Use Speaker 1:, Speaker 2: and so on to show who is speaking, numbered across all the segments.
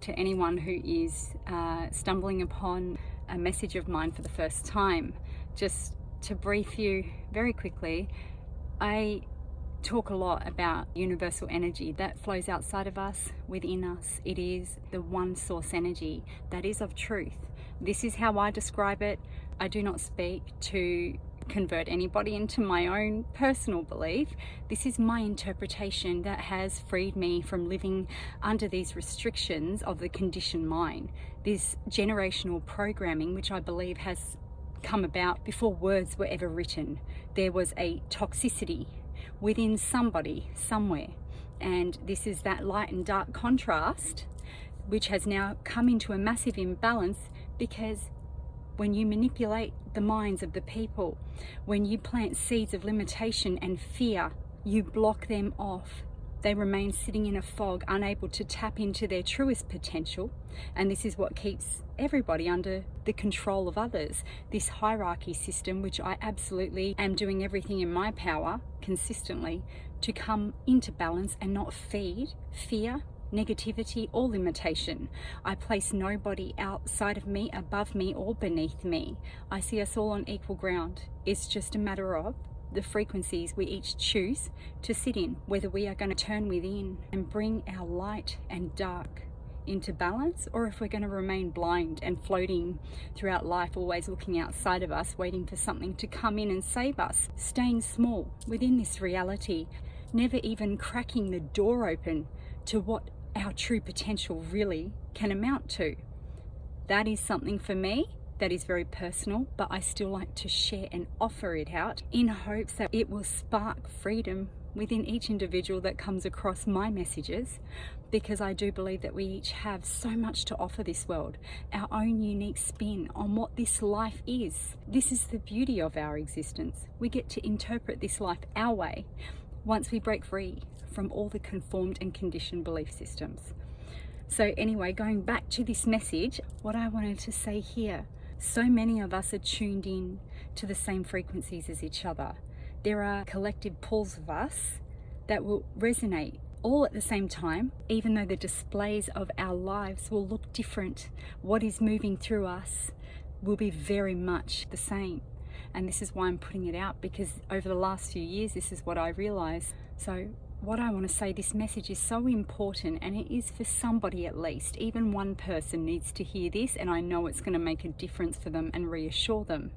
Speaker 1: To anyone who is stumbling upon a message of mine for the first time, just to brief you very quickly, I talk a lot about universal energy that flows outside of us, within us. It is the one source energy that is of truth. This is how I describe it. I do not speak to convert anybody into my own personal belief. This is my interpretation that has freed me from living under these restrictions of the conditioned mind, this generational programming which I believe has come about before words were ever written. There was a toxicity within somebody somewhere, and this is that light and dark contrast which has now come into a massive imbalance, because when you manipulate the minds of the people, when you plant seeds of limitation and fear, you block them off. They remain sitting in a fog, unable to tap into their truest potential. And this is what keeps everybody under the control of others. This hierarchy system, which I absolutely am doing everything in my power consistently to come into balance and not feed fear, negativity or limitation. I place nobody outside of me, above me or beneath me. I see us all on equal ground. It's just a matter of the frequencies we each choose to sit in, whether we are going to turn within and bring our light and dark into balance, or if we're going to remain blind and floating throughout life, always looking outside of us, waiting for something to come in and save us, staying small within this reality, never even cracking the door open to what our true potential really can amount to. That is something for me that is very personal, but I still like to share and offer it out in hopes that it will spark freedom within each individual that comes across my messages, because I do believe that we each have so much to offer this world, our own unique spin on what this life is. This is the beauty of our existence. We get to interpret this life our way once we break free from all the conformed and conditioned belief systems. So anyway, going back to this message, what I wanted to say here, so many of us are tuned in to the same frequencies as each other. There are collective pools of us that will resonate all at the same time, even though the displays of our lives will look different. What is moving through us will be very much the same. And this is why I'm putting it out, because over the last few years, this is what I realized. So what I want to say, this message is so important, and it is for somebody at least. Even one person needs to hear this, and I know it's going to make a difference for them and reassure them.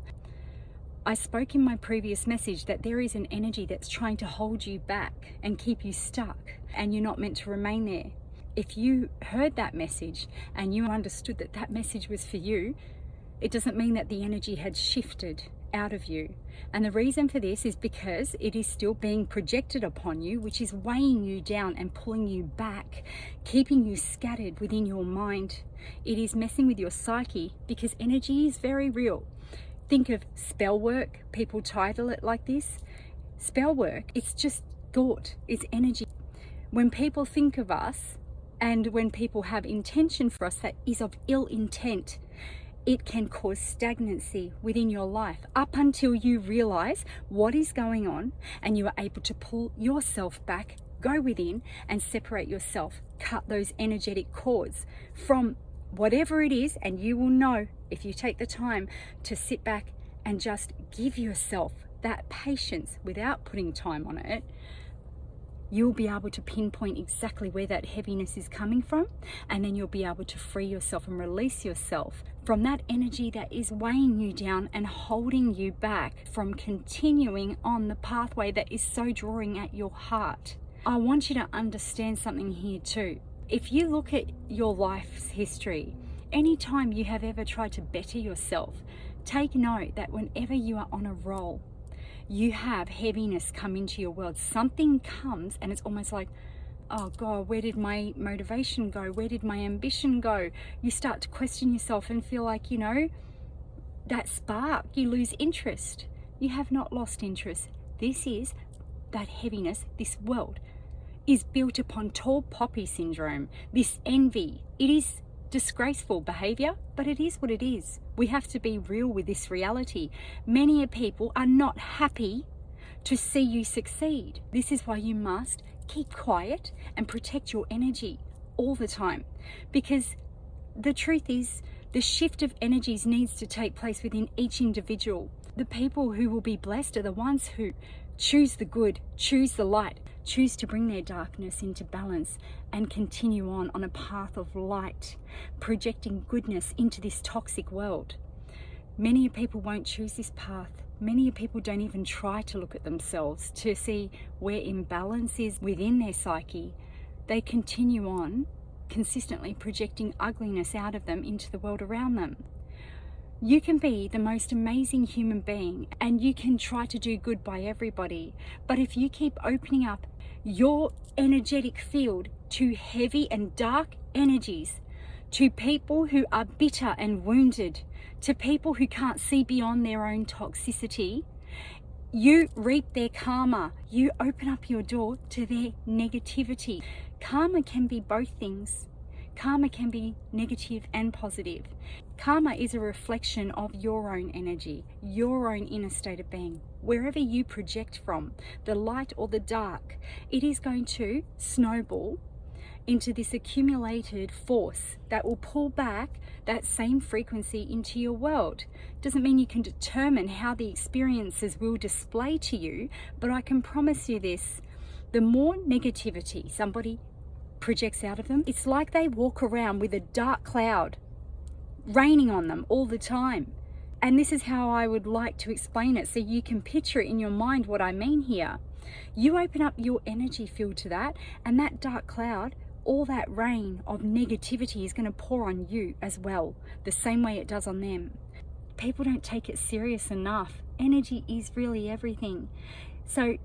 Speaker 1: I spoke in my previous message that there is an energy that's trying to hold you back and keep you stuck, and you're not meant to remain there. If you heard that message and you understood that that message was for you, it doesn't mean that the energy had shifted out of you. And the reason for this is because it is still being projected upon you, which is weighing you down and pulling you back, keeping you scattered within your mind. It is messing with your psyche, because energy is very real. Think of spell work. People title it like this. Spell work, it's just thought, it's energy. When people think of us, and when people have intention for us that is of ill intent, it can cause stagnancy within your life up until you realize what is going on and you are able to pull yourself back, go within and separate yourself, cut those energetic cords from whatever it is. And you will know, if you take the time to sit back and just give yourself that patience without putting time on it, you'll be able to pinpoint exactly where that heaviness is coming from, and then you'll be able to free yourself and release yourself from that energy that is weighing you down and holding you back from continuing on the pathway that is so drawing at your heart. I want you to understand something here too. If you look at your life's history, anytime you have ever tried to better yourself, take note that whenever you are on a roll, you have heaviness come into your world. Something comes and it's almost like, oh God, where did my motivation go? Where did my ambition go? You start to question yourself and feel like, you know, that spark, you lose interest. You have not lost interest. This is that heaviness. This world is built upon tall poppy syndrome, this envy. It is disgraceful behavior, but it is what it is. We have to be real with this reality. Many people are not happy to see you succeed. This is why you must keep quiet and protect your energy. all the time, because the truth is the shift of energies needs to take place within each individual. The people who will be blessed are the ones who choose the good, choose the light, choose to bring their darkness into balance and continue on a path of light, projecting goodness into this toxic world. Many people won't choose this path. Many people don't even try to look at themselves to see where imbalance is within their psyche. They continue on consistently projecting ugliness out of them into the world around them. You can be the most amazing human being and you can try to do good by everybody, but if you keep opening up your energetic field to heavy and dark energies, to people who are bitter and wounded, to people who can't see beyond their own toxicity, you reap their karma. You open up your door to their negativity. Karma can be both things. Karma can be negative and positive. Karma is a reflection of your own energy, your own inner state of being. Wherever you project from, the light or the dark, it is going to snowball into this accumulated force that will pull back that same frequency into your world. Doesn't mean you can determine how the experiences will display to you, but I can promise you this: the more negativity somebody projects out of them, it's like they walk around with a dark cloud raining on them all the time. And this is how I would like to explain it so you can picture it in your mind what I mean here. You open up your energy field to that, and that dark cloud, all that rain of negativity is going to pour on you as well, the same way it does on them. People don't take it serious enough. Energy is really everything. So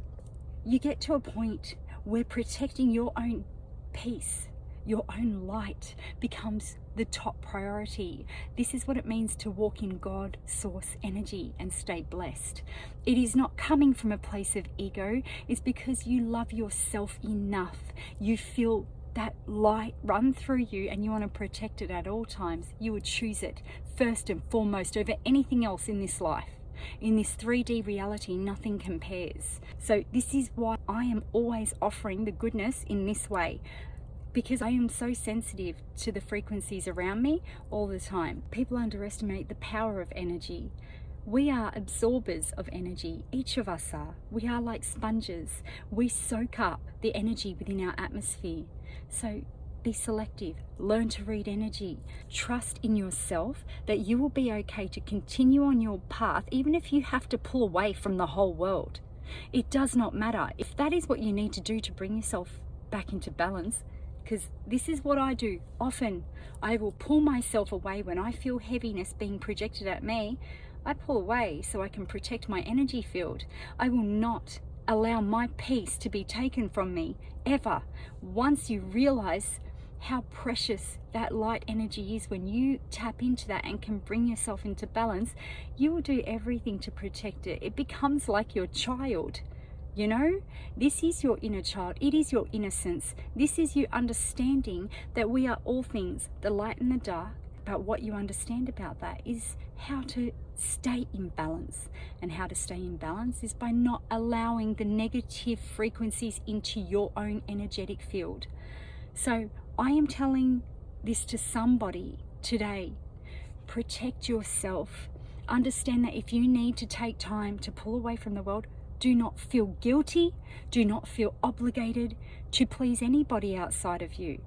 Speaker 1: you get to a point where protecting your own peace, your own light becomes the top priority. This is what it means to walk in God source energy and stay blessed. It is not coming from a place of ego. It's because you love yourself enough. You feel that light run through you and you want to protect it at all times. You would choose it first and foremost over anything else in this life. In this 3D reality, nothing compares. So this is why I am always offering the goodness in this way, because I am so sensitive to the frequencies around me all the time. People underestimate the power of energy. We are absorbers of energy. Each of us are. We are like sponges. We soak up the energy within our atmosphere. So be selective. Learn to read energy. Trust in yourself that you will be okay to continue on your path, even if you have to pull away from the whole world. It does not matter. If that is what you need to do to bring yourself back into balance, because this is what I do often. I will pull myself away when I feel heaviness being projected at me. I pull away so I can protect my energy field. I will not allow my peace to be taken from me, ever. Once you realize how precious that light energy is, when you tap into that and can bring yourself into balance, you will do everything to protect it. It becomes like your child. You know, this is your inner child. It is your innocence. This is you understanding that we are all things, the light and the dark. But what you understand about that is how to stay in balance. And how to stay in balance is by not allowing the negative frequencies into your own energetic field. So I am telling this to somebody today. Protect yourself. Understand that if you need to take time to pull away from the world, do not feel guilty. Do not feel obligated to please anybody outside of you.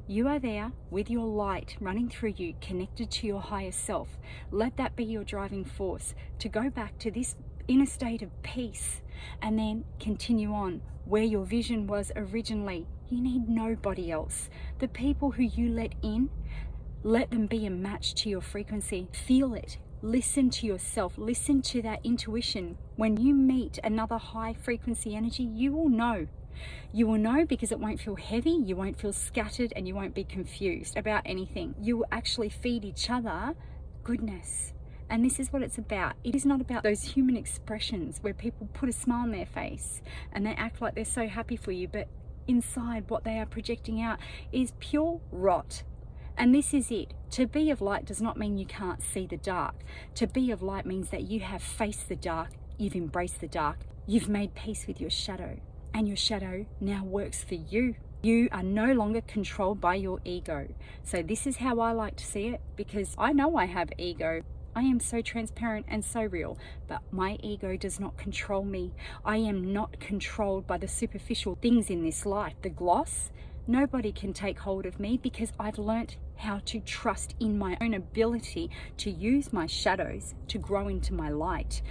Speaker 1: You are there with your light running through you, connected to your higher self. Let that be your driving force to go back to this inner state of peace and then continue on where your vision was originally. You need nobody else. The people who you let in, let them be a match to your frequency. Feel it. Listen to yourself. Listen to that intuition. When you meet another high frequency energy, you will know. You will know because it won't feel heavy, you won't feel scattered, and you won't be confused about anything. You will actually feed each other goodness. And this is what it's about. It is not about those human expressions where people put a smile on their face and they act like they're so happy for you, but inside what they are projecting out is pure rot. And this is it. To be of light does not mean you can't see the dark. To be of light means that you have faced the dark, you've embraced the dark, you've made peace with your shadow. And your shadow now works for you. You are no longer controlled by your ego. So this is how I like to see it, because I know I have ego. I am so transparent and so real, but my ego does not control me. I am not controlled by the superficial things in this life, the gloss. Nobody can take hold of me, because I've learnt how to trust in my own ability to use my shadows to grow into my light.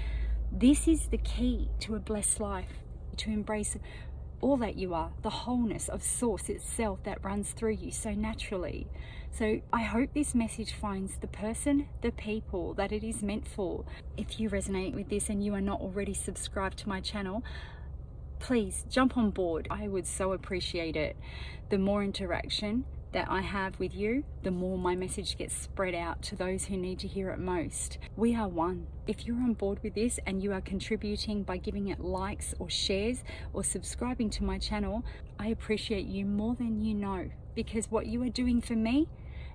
Speaker 1: This is the key to a blessed life, to embrace all that you are, the wholeness of source itself that runs through you so naturally. So I hope this message finds the person, the people that it is meant for. If you resonate with this and you are not already subscribed to my channel, please jump on board. I would so appreciate it. The more interaction that I have with you, the more my message gets spread out to those who need to hear it most. We are one. If you're on board with this and you are contributing by giving it likes or shares or subscribing to my channel, I appreciate you more than you know, because what you are doing for me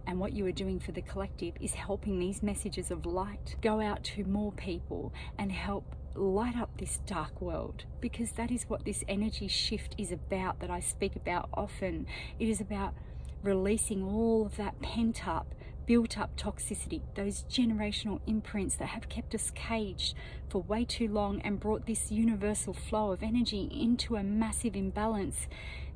Speaker 1: and what you are doing for the collective is helping these messages of light go out to more people and help light up this dark world, because that is what this energy shift is about, that I speak about often. It is about releasing all of that pent up, built up toxicity, those generational imprints that have kept us caged for way too long and brought this universal flow of energy into a massive imbalance.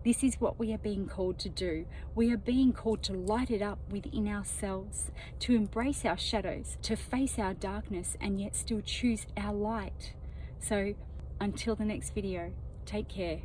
Speaker 1: This is what we are being called to do. We are being called to light it up within ourselves, to embrace our shadows, to face our darkness, and yet still choose our light. So until the next video, take care.